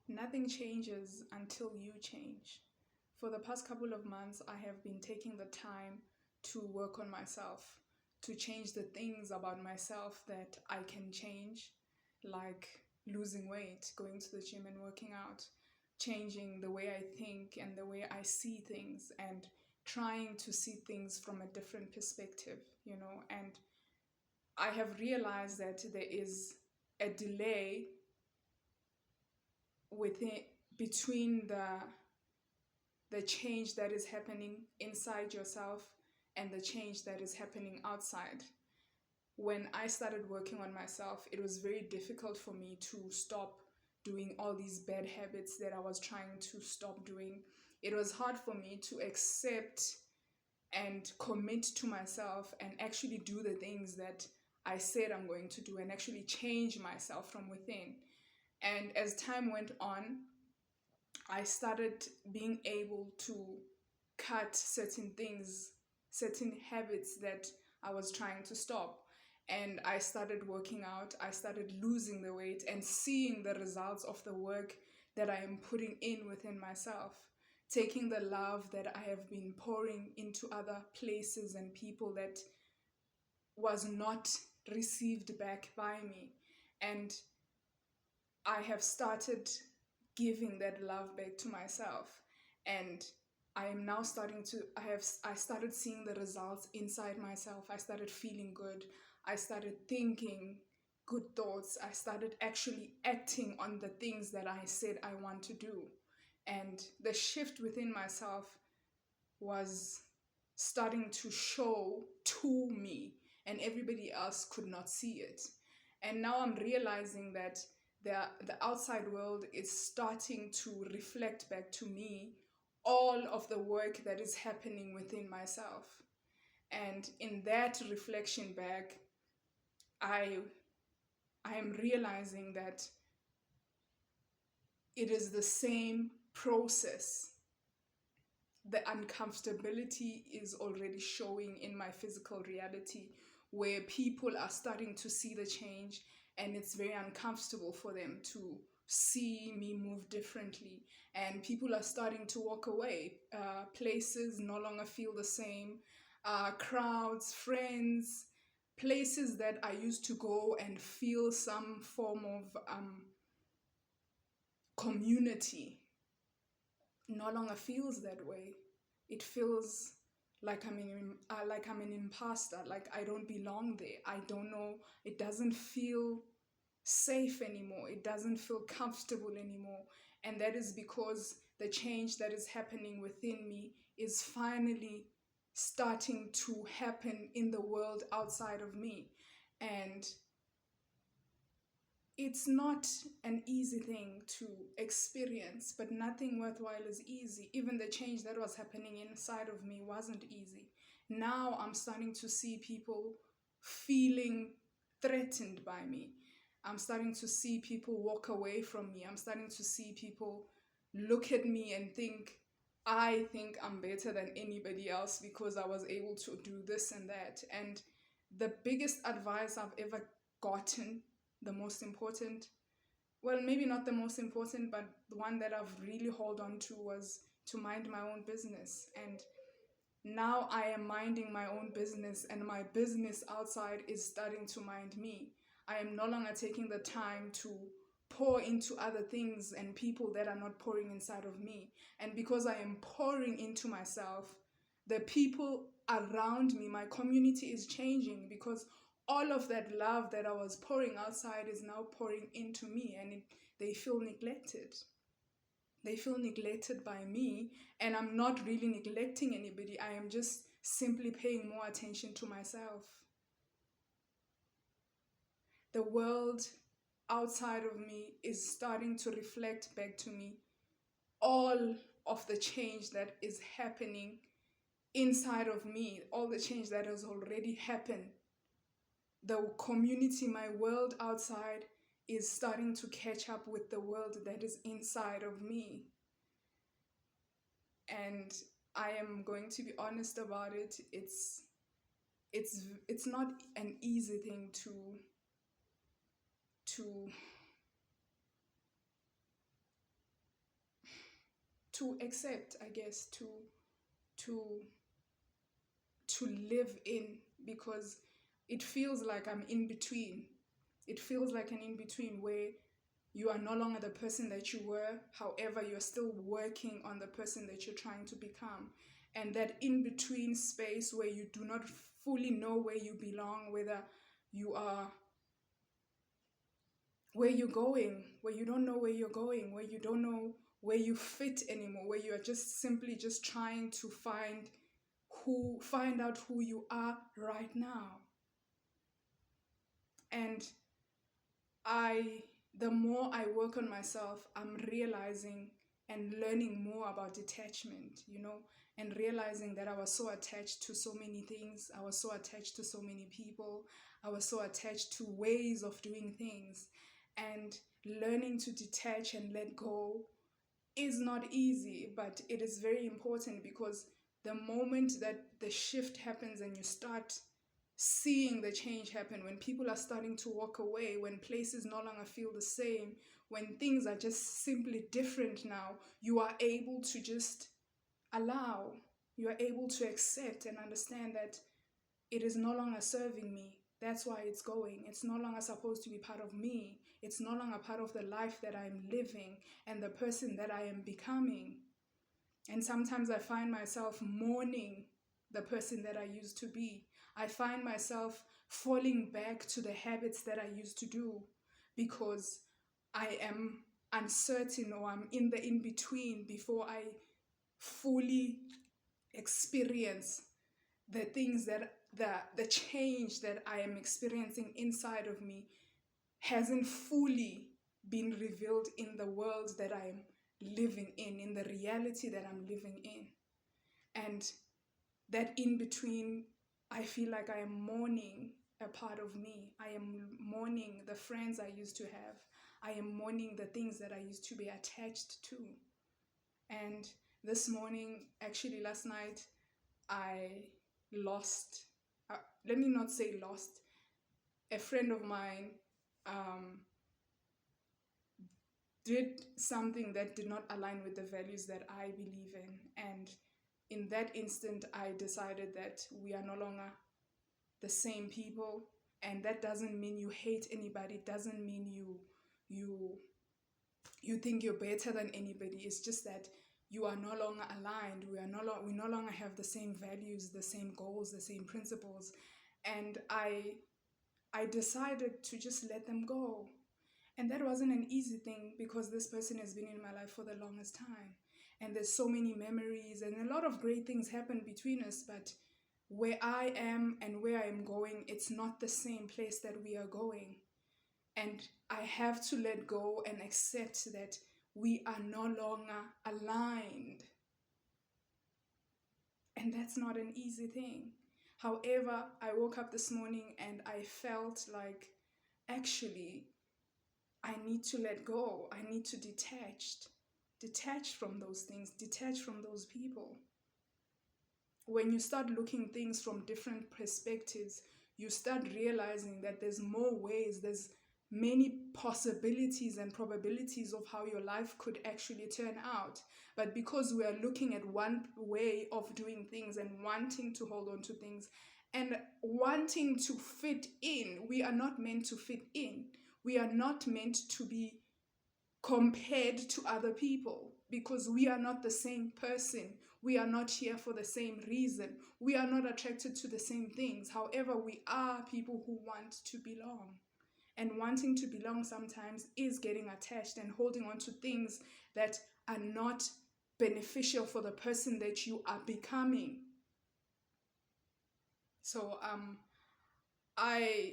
Nothing changes until you change. For the past couple of months, I have been taking the time to work on myself, to change the things about myself that I can change, like losing weight, going to the gym and working out, changing the way I think and the way I see things, and trying to see things from a different perspective. And I have realized that there is a delay within between the change that is happening inside yourself and the change that is happening outside. When I started working on myself, it was very difficult for me to stop doing all these bad habits that I was trying to stop doing. It was hard for me to accept and commit to myself and actually do the things that I said I'm going to do and actually change myself from within. And as time went on, I started being able to cut certain things, certain habits that I was trying to stop. And I started working out, I started losing the weight and seeing the results of the work that I am putting in within myself. Taking the love that I have been pouring into other places and people that was not received back by me. And I have started giving that love back to myself. And I am now I started seeing the results inside myself. I started feeling good. I started thinking good thoughts. I started actually acting on the things that I said I want to do. And the shift within myself was starting to show to me, and everybody else could not see it. And now I'm realizing that the outside world is starting to reflect back to me all of the work that is happening within myself. And in that reflection back, I I am realizing that it is the same process. The uncomfortability is already showing in my physical reality, where people are starting to see the change, and it's very uncomfortable for them to see me move differently, and people are starting to walk away. Places no longer feel the same. Crowds, friends, places that I used to go and feel some form of community no longer feels that way. It feels like I'm an imposter, like I don't belong there. I don't know. It doesn't feel safe anymore. It doesn't feel comfortable anymore. And that is because the change that is happening within me is finally starting to happen in the world outside of me. And it's not an easy thing to experience, but nothing worthwhile is easy. Even the change that was happening inside of me wasn't easy. Now I'm starting to see people feeling threatened by me. I'm starting to see people walk away from me. I'm starting to see people look at me and I think I'm better than anybody else because I was able to do this and that. And the biggest advice I've ever gotten, the most important, well, maybe not the most important, but the one that I've really held on to, was to mind my own business. And now I am minding my own business, and my business outside is starting to mind me. I am no longer taking the time to pour into other things and people that are not pouring inside of me. And because I am pouring into myself, the people around me, my community, is changing, because all of that love that I was pouring outside is now pouring into me, and they feel neglected. They feel neglected by me, and I'm not really neglecting anybody. I am just simply paying more attention to myself. The world outside of me is starting to reflect back to me all of the change that is happening inside of me, all the change that has already happened. The community, my world outside, is starting to catch up with the world that is inside of me. And I am going to be honest about it. It's not an easy thing to accept, I guess, to to live in, because it feels like I'm in between. It feels like an in between where you are no longer the person that you were, however, you're still working on the person that you're trying to become. And that in between space where you do not fully know where you belong, whether you are where you're going, where you don't know where you're going, where you don't know where you fit anymore, where you are just simply just trying to find out who you are right now. And I the more I work on myself, I'm realizing and learning more about detachment, and realizing that I was so attached to so many things. I was so attached to so many people. I was so attached to ways of doing things. And learning to detach and let go is not easy, but it is very important, because the moment that the shift happens and you start seeing the change happen, when people are starting to walk away, when places no longer feel the same, when things are just simply different now, you are able to just allow, you are able to accept and understand that it is no longer serving me. That's why it's going. It's no longer supposed to be part of me. It's no longer part of the life that I'm living and the person that I am becoming. And sometimes I find myself mourning the person that I used to be. I find myself falling back to the habits that I used to do, because I am uncertain, or I'm in the in between before I fully experience the things that the change that I am experiencing inside of me hasn't fully been revealed in the world that I am living in the reality that I'm living in. And that in between, I feel like I am mourning a part of me. I am mourning the friends I used to have. I am mourning the things that I used to be attached to. And this morning, actually last night, I lost, let me not say lost, a friend of mine um, did something that did not align with the values that I believe in. And in that instant, I decided that we are no longer the same people. And that doesn't mean you hate anybody. It doesn't mean you you think you're better than anybody. It's just that you are no longer aligned. We no longer have the same values, the same goals, the same principles. And I decided to just let them go. And that wasn't an easy thing, because this person has been in my life for the longest time. And there's so many memories and a lot of great things happen between us, but where I am and where I am going, it's not the same place that we are going. And I have to let go and accept that we are no longer aligned. And that's not an easy thing. However, I woke up this morning and I felt like, actually, I need to let go. I need to detach from those things, detach from those people. When you start looking things from different perspectives, you start realizing that there's more ways, there's many possibilities and probabilities of how your life could actually turn out. But because we are looking at one way of doing things and wanting to hold on to things and wanting to fit in, we are not meant to fit in. We are not meant to be compared to other people, because we are not the same person. We are not here for the same reason. We are not attracted to the same things. However, we are people who want to belong. And wanting to belong sometimes is getting attached and holding on to things that are not beneficial for the person that you are becoming. So I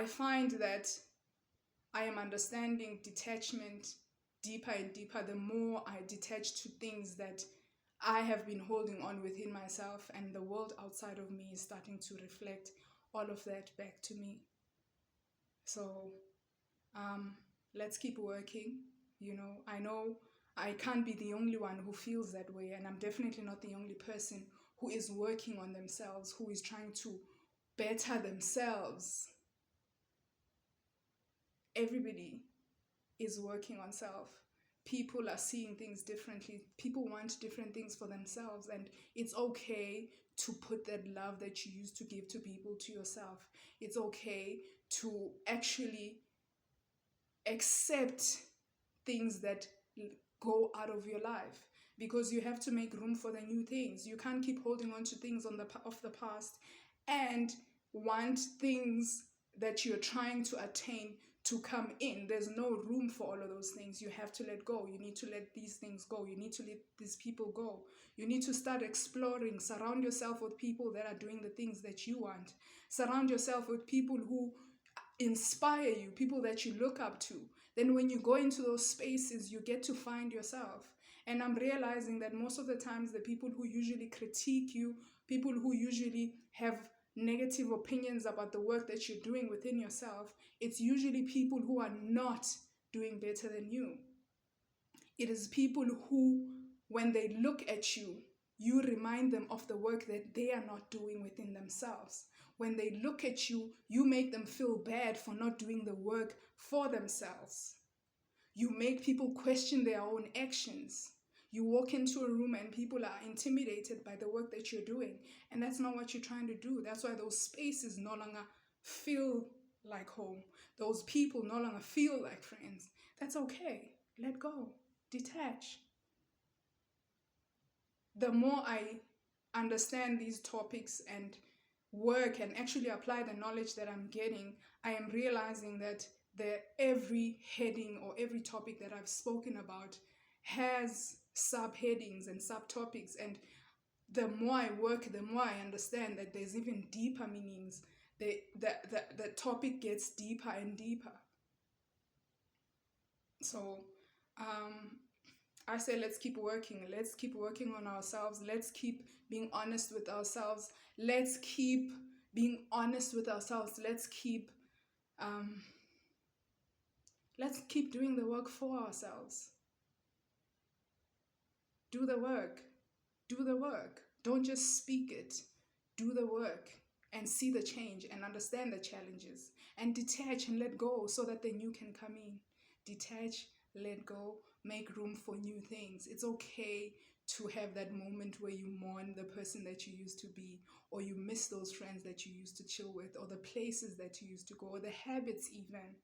find that I am understanding detachment deeper and deeper the more I detach to things that I have been holding on within myself, and the world outside of me is starting to reflect all of that back to me. So let's keep working. I know I can't be the only one who feels that way, and I'm definitely not the only person who is working on themselves, who is trying to better themselves. Everybody is working on self. people are seeing things differently. People want different things for themselves, and it's okay to put that love that you used to give to people to yourself. It's okay to actually accept things that go out of your life, because you have to make room for the new things. You can't keep holding on to things of the past and want things that you're trying to attain to come in. There's no room for all of those things. You have to let go. You need to let these things go. You need to let these people go. You need to start exploring. Surround yourself with people that are doing the things that you want. Surround yourself with people who inspire you, people that you look up to. Then when you go into those spaces, you get to find yourself. And I'm realizing that most of the times the people who usually critique you, people who usually have negative opinions about the work that you're doing within yourself, it's usually people who are not doing better than you. It is people who, when they look at you, you remind them of the work that they are not doing within themselves. When they look at you, you make them feel bad for not doing the work for themselves. You make people question their own actions. You walk into a room and people are intimidated by the work that you're doing. And that's not what you're trying to do. That's why those spaces no longer feel like home. Those people no longer feel like friends. That's okay. Let go. Detach. The more I understand these topics and work and actually apply the knowledge that I'm getting, I am realizing that every heading or every topic that I've spoken about has subheadings and subtopics, and the more I work, the more I understand that there's even deeper meanings. The topic gets deeper and deeper. So I say let's keep working. Let's keep working on ourselves. Let's keep being honest with ourselves. Let's keep being honest with ourselves. Let's keep doing the work for ourselves. Do the work. Do the work. Don't just speak it. Do the work and see the change and understand the challenges, and detach and let go so that the new can come in. Detach, let go, make room for new things. It's okay to have that moment where you mourn the person that you used to be, or you miss those friends that you used to chill with, or the places that you used to go, or the habits even.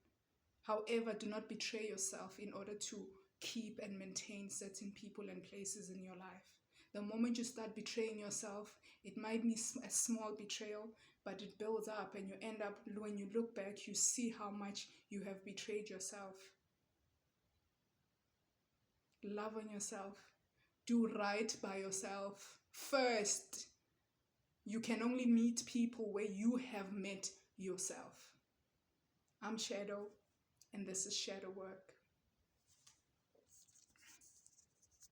However, do not betray yourself in order to keep and maintain certain people and places in your life. The moment you start betraying yourself, it might be a small betrayal, but it builds up, and you end up, when you look back, you see how much you have betrayed yourself. Love on yourself. Do right by yourself first. You can only meet people where you have met yourself. I'm Shadow, and this is ShadoWork.